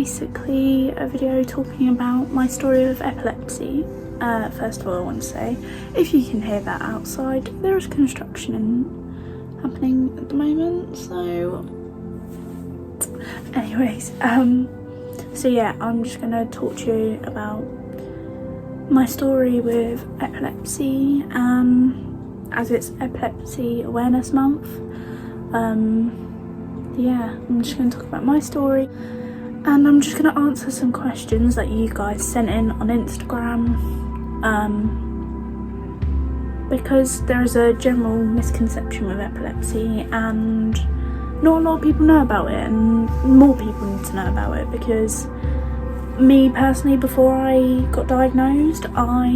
basically a video talking about my story of epilepsy. First of all, I want to say, if you can hear that outside, there is construction happening at the moment, so anyways, so yeah, I'm just gonna talk to you about my story with epilepsy, as it's Epilepsy Awareness Month. Yeah, I'm just gonna talk about my story, and I'm just gonna answer some questions that you guys sent in on Instagram, because there is a general misconception with epilepsy and not a lot of people know about it, and more people need to know about it, because me personally, before I got diagnosed, I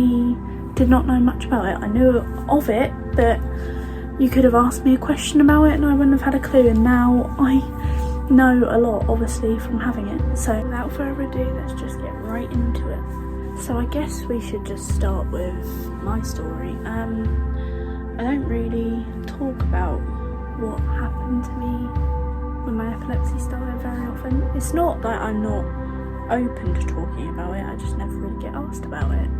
did not know much about it. I knew of it, but you could have asked me a question about it and I wouldn't have had a clue, and now I know a lot, obviously, from having it. So without further ado, let's just get right into it. So I guess we should just start with my story. I don't really talk about what happened to me when my epilepsy started very often. It's not that I'm not open to talking about it, I just never really get asked about it.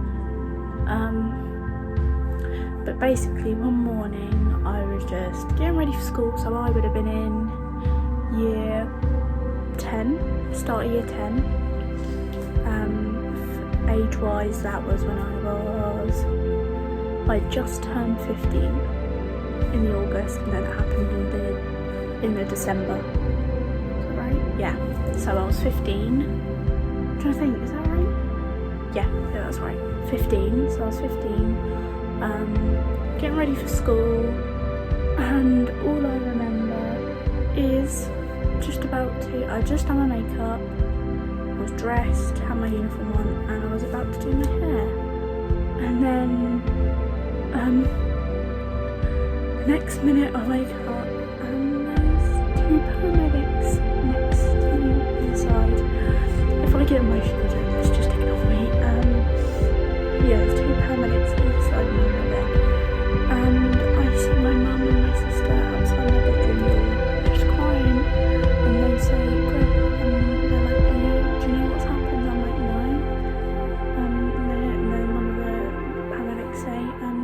But basically one morning I was just getting ready for school, so I would have been in year 10, start of year 10. Age wise, that was when I just turned 15 in the August, and then it happened in the December. Is that right? Yeah. So I was 15. I'm trying to think, is that right? Yeah, that's right. 15. So I was 15. Getting ready for school, and all I remember is I just done my makeup, I was dressed, had my uniform on, and I was about to do my hair. And then the next minute I wake up and there's two paramedics next to me inside. If I get emotional during this, just ignore me. Yeah, there's two paramedics inside my bed, and I see my mum and my sister outside my bedroom door just crying, and they say, "Great," and they're like, "Do you know what's happened?" I'm like, "No." And then one of the paramedics say,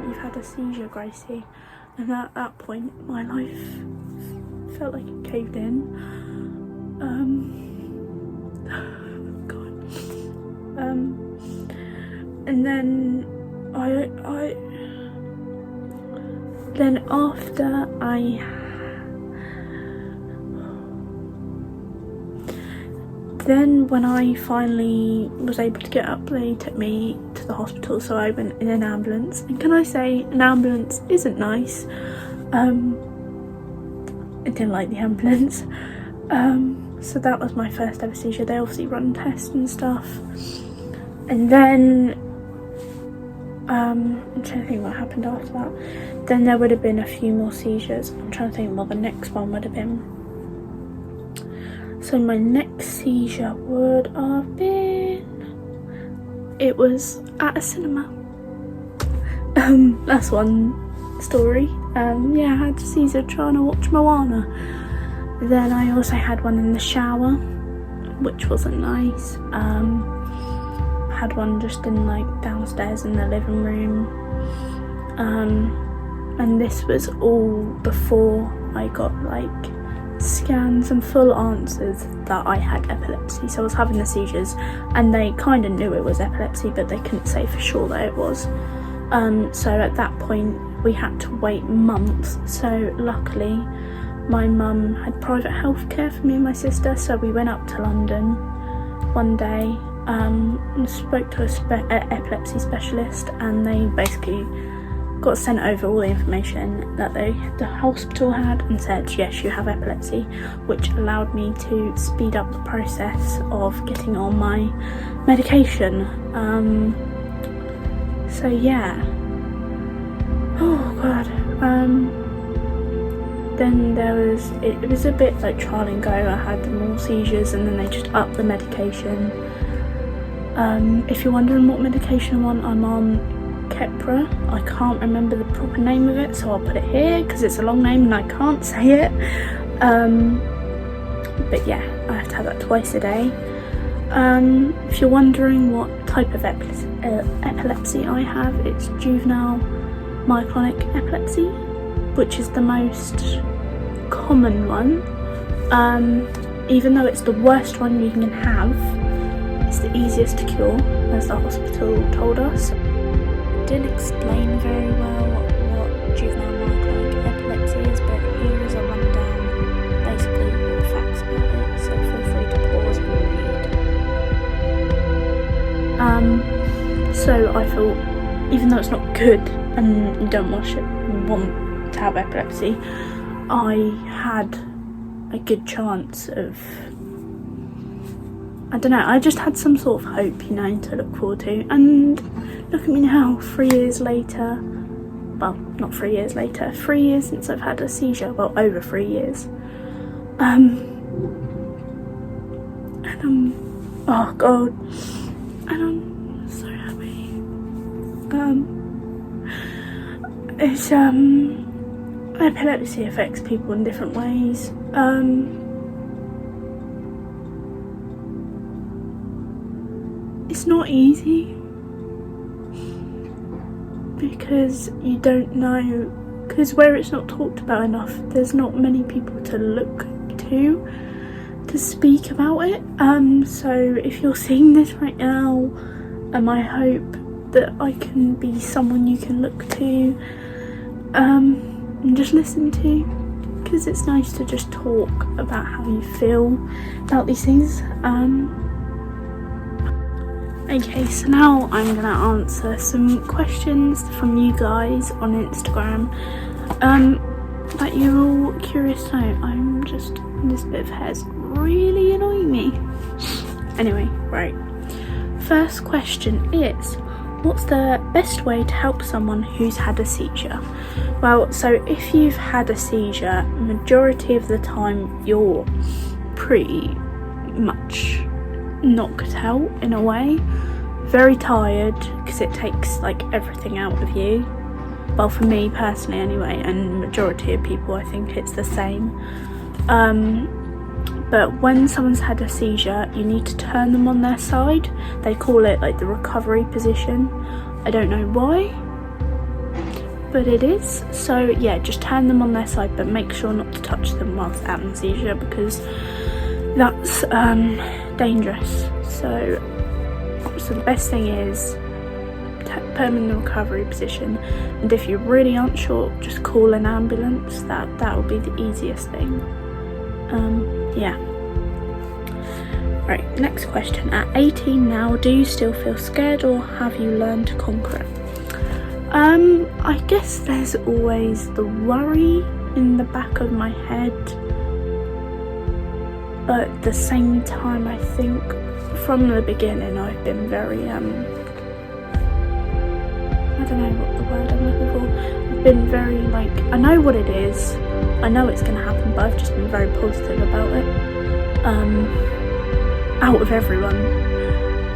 "You've had a seizure, Gracie." And at that point, my life felt like it caved in. God. And then when I finally was able to get up, they took me to the hospital, so I went in an ambulance. And can I say, an ambulance isn't nice. I didn't like the ambulance. So that was my first ever seizure. They obviously run tests and stuff. And then I'm trying to think what happened after that. Then there would have been a few more seizures. I'm trying to think what the next one would have been. So my next seizure would have been, it was at a cinema. That's one story. Yeah, I had a seizure trying to watch Moana. Then I also had one in the shower, which wasn't nice. Had one just in downstairs in the living room. And this was all before I got scans and full answers that I had epilepsy. So I was having the seizures, and they kind of knew it was epilepsy, but they couldn't say for sure that it was. So at that point we had to wait months. So luckily my mum had private healthcare for me and my sister, so we went up to London one day and spoke to an epilepsy specialist, and they basically got sent over all the information that the hospital had and said, yes, you have epilepsy, which allowed me to speed up the process of getting on my medication. So yeah. Oh god. Then it was a bit trial and go. I had more seizures, and then they just upped the medication. If you're wondering what medication I'm on Keppra. I can't remember the proper name of it, so I'll put it here because it's a long name and I can't say it. But yeah, I have to have that twice a day. If you're wondering what type of epilepsy I have, it's juvenile myoclonic epilepsy, which is the most common one. Even though it's the worst one you can have, it's the easiest to cure, as the hospital told us. It didn't explain very well what juvenile myoclonic epilepsy is, but here is a rundown, basically all the facts about it, so feel free to pause and read. So I thought, even though it's not good and you don't want to have epilepsy, I had a good chance of, I don't know, I just had some sort of hope, to look forward to. And look at me now, 3 years later, well, not 3 years later, 3 years since I've had a seizure, well, over 3 years. And oh God, and I'm so happy. It's, epilepsy affects people in different ways. It's not easy because you don't know, because where it's not talked about enough, there's not many people to look to speak about it. So if you're seeing this right now, I hope that I can be someone you can look to and just listen to, because it's nice to just talk about how you feel about these things. Okay, so now I'm going to answer some questions from you guys on Instagram that you're all curious to know. This bit of hair's really annoying me. Anyway, right. First question is, what's the best way to help someone who's had a seizure? Well, so if you've had a seizure, majority of the time you're pretty much knocked out in a way. Very tired, because it takes like everything out of you. Well, for me personally anyway, and majority of people I think it's the same. But when someone's had a seizure, you need to turn them on their side. They call it like the recovery position. I don't know why, but it is. So yeah, just turn them on their side, but make sure not to touch them whilst having a seizure, because that's dangerous. So the best thing is put them in the recovery position, and if you really aren't sure, just call an ambulance. That will be the easiest thing. Yeah. Right, next question. At 18 now, do you still feel scared, or have you learned to conquer it? I guess there's always the worry in the back of my head, but at the same time I think from the beginning I've been very I don't know what the word I'm looking for. I've been very I know what it is, I know it's going to happen, but I've just been very positive about it. Out of everyone,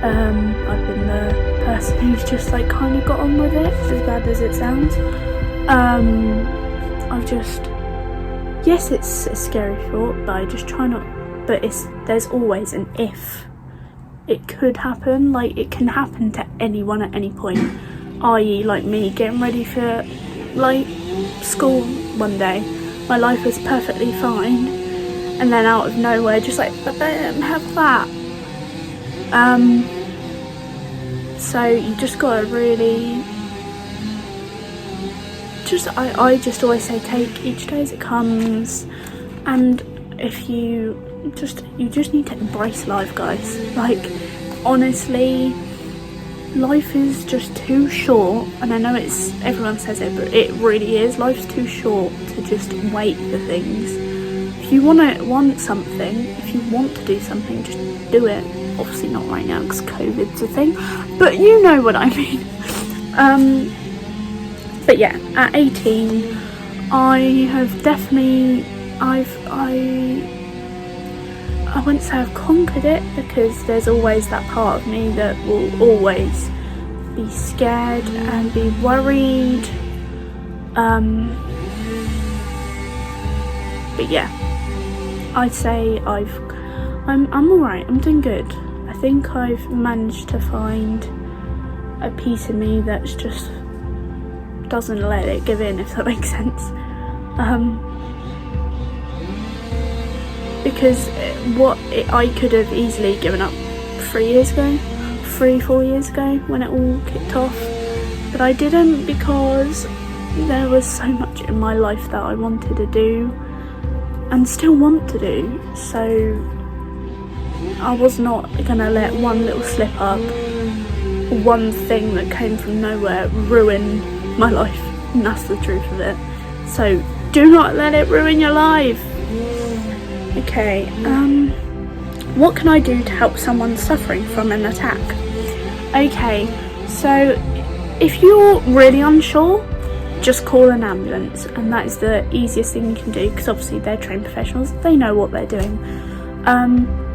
I've been the person who's just kind of got on with it, as bad as it sounds. Yes, it's a scary thought, but I just try not, but there's always an if. It could happen, it can happen to anyone at any point, i.e. me getting ready for school one day. My life was perfectly fine, and then out of nowhere, just but they don't have that. So you just gotta really I just always say take each day as it comes, and if you just need to embrace life, guys. Honestly, life is just too short, and I know everyone says it, but it really is. Life's too short to just wait for things. If you want something, if you want to do something, just do it. Obviously not right now because COVID's a thing, but you know what I mean. But yeah, at 18, I have definitely, I wouldn't say I've conquered it, because there's always that part of me that will always be scared and be worried. But yeah, I'd say I'm alright, I'm doing good, I think I've managed to find a piece in me that's just doesn't let it give in, if that makes sense. Because I could have easily given up 4 years ago when it all kicked off, but I didn't, because there was so much in my life that I wanted to do and still want to do, so I was not gonna let one little slip up, one thing that came from nowhere, ruin my life, and that's the truth of it. So do not let it ruin your life. Okay, what can I do to help someone suffering from an attack? Okay, so if you're really unsure, just call an ambulance, and that is the easiest thing you can do, because obviously they're trained professionals, they know what they're doing.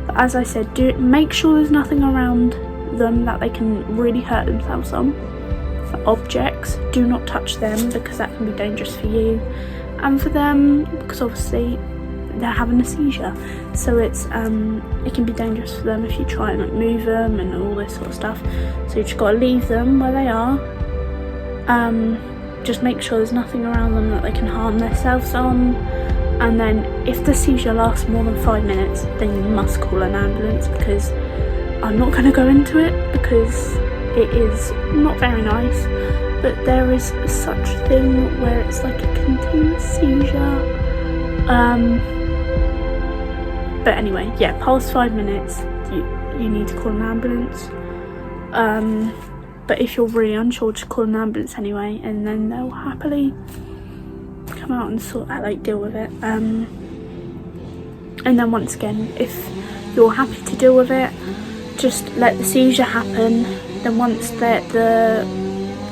But as I said, make sure there's nothing around them that they can really hurt themselves on. For objects, do not touch them, because that can be dangerous for you and for them, because obviously they're having a seizure, so it can be dangerous for them if you try and move them and all this sort of stuff. So you just got to leave them where they are. Just make sure there's nothing around them that they can harm themselves on, and then if the seizure lasts more than 5 minutes, then you must call an ambulance, because I'm not going to go into it because it is not very nice, but there is such a thing where it's like a continuous seizure. But anyway, yeah, past 5 minutes, you need to call an ambulance. But if you're really unsure, just call an ambulance anyway, and then they'll happily come out and sort out, like, deal with it. And then once again, if you're happy to deal with it, just let the seizure happen. Then once the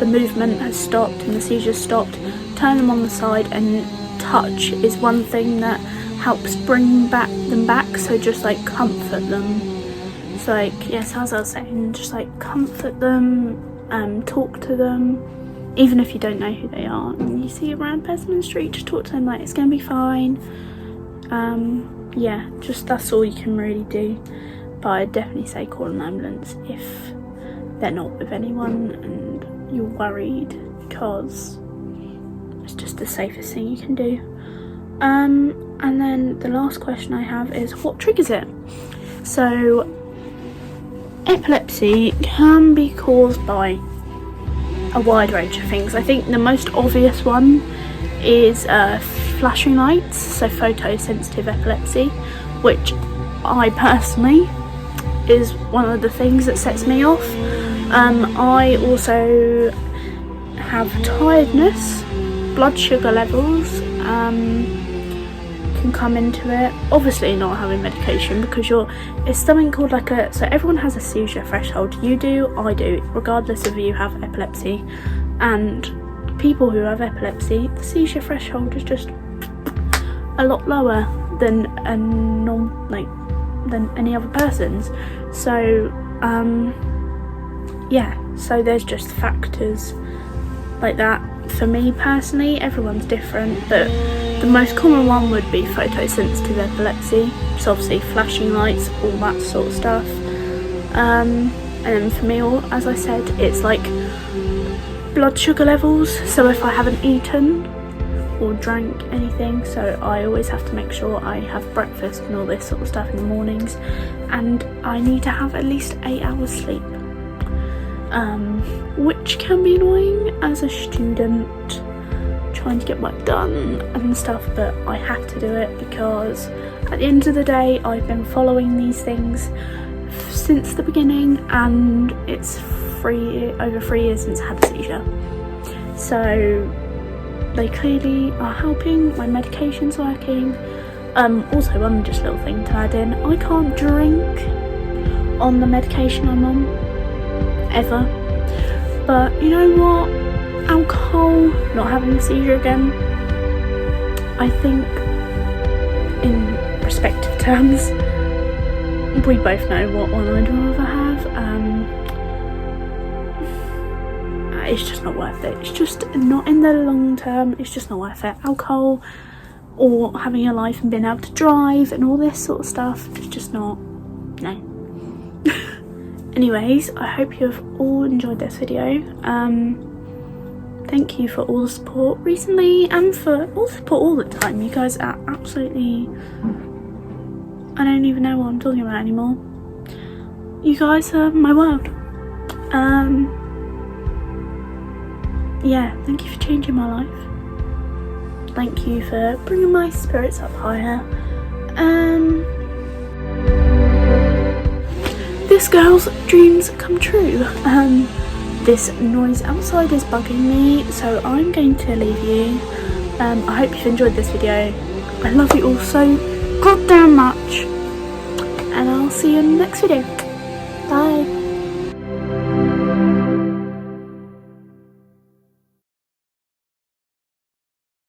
movement has stopped and the seizure's stopped, turn them on the side, and touch is one thing that helps bring them back, so just like comfort them. So like, yes, as I was saying, just like comfort them, talk to them, even if you don't know who they are and you see a random person in the street, just talk to them like it's gonna be fine. Yeah, just that's all you can really do. But I'd definitely say call an ambulance if they're not with anyone and you're worried, because it's just the safest thing you can do. And then the last question I have is, what triggers it? So epilepsy can be caused by a wide range of things. I think the most obvious one is flashing lights, so photosensitive epilepsy, which I personally is one of the things that sets me off. I also have tiredness, blood sugar levels can come into it. Obviously not having medication, because it's something called like so everyone has a seizure threshold. You do, I do, regardless of you have epilepsy. And people who have epilepsy, the seizure threshold is just a lot lower than than any other person's. So yeah, so there's just factors like that. For me personally, everyone's different, but the most common one would be photosensitive epilepsy, so obviously flashing lights, all that sort of stuff. And then for me, as I said, it's like blood sugar levels. So if I haven't eaten or drank anything, so I always have to make sure I have breakfast and all this sort of stuff in the mornings, and I need to have at least 8 hours sleep, which can be annoying as a student trying to get work done and stuff, but I have to do it, because at the end of the day I've been following these things since the beginning, and it's over 3 years since I had a seizure, so they clearly are helping. My medication's working. Also, one just little thing to add in, I can't drink on the medication I'm on, ever. But you know what? Alcohol, not having a seizure again, I think in respective terms, we both know what one I'd rather have. It's just not worth it. It's just not, in the long term, it's just not worth it. Alcohol or having a life and being able to drive and all this sort of stuff, it's just not, no. Anyways, I hope you have all enjoyed this video. Thank you for all the support recently and for all the support all the time. You guys are absolutely... I don't even know what I'm talking about anymore. You guys are my world. Yeah, thank you for changing my life. Thank you for bringing my spirits up higher. This girl's dreams come true. This noise outside is bugging me, so I'm going to leave you. I hope you've enjoyed this video. I love you all so goddamn much, and I'll see you in the next video. Bye.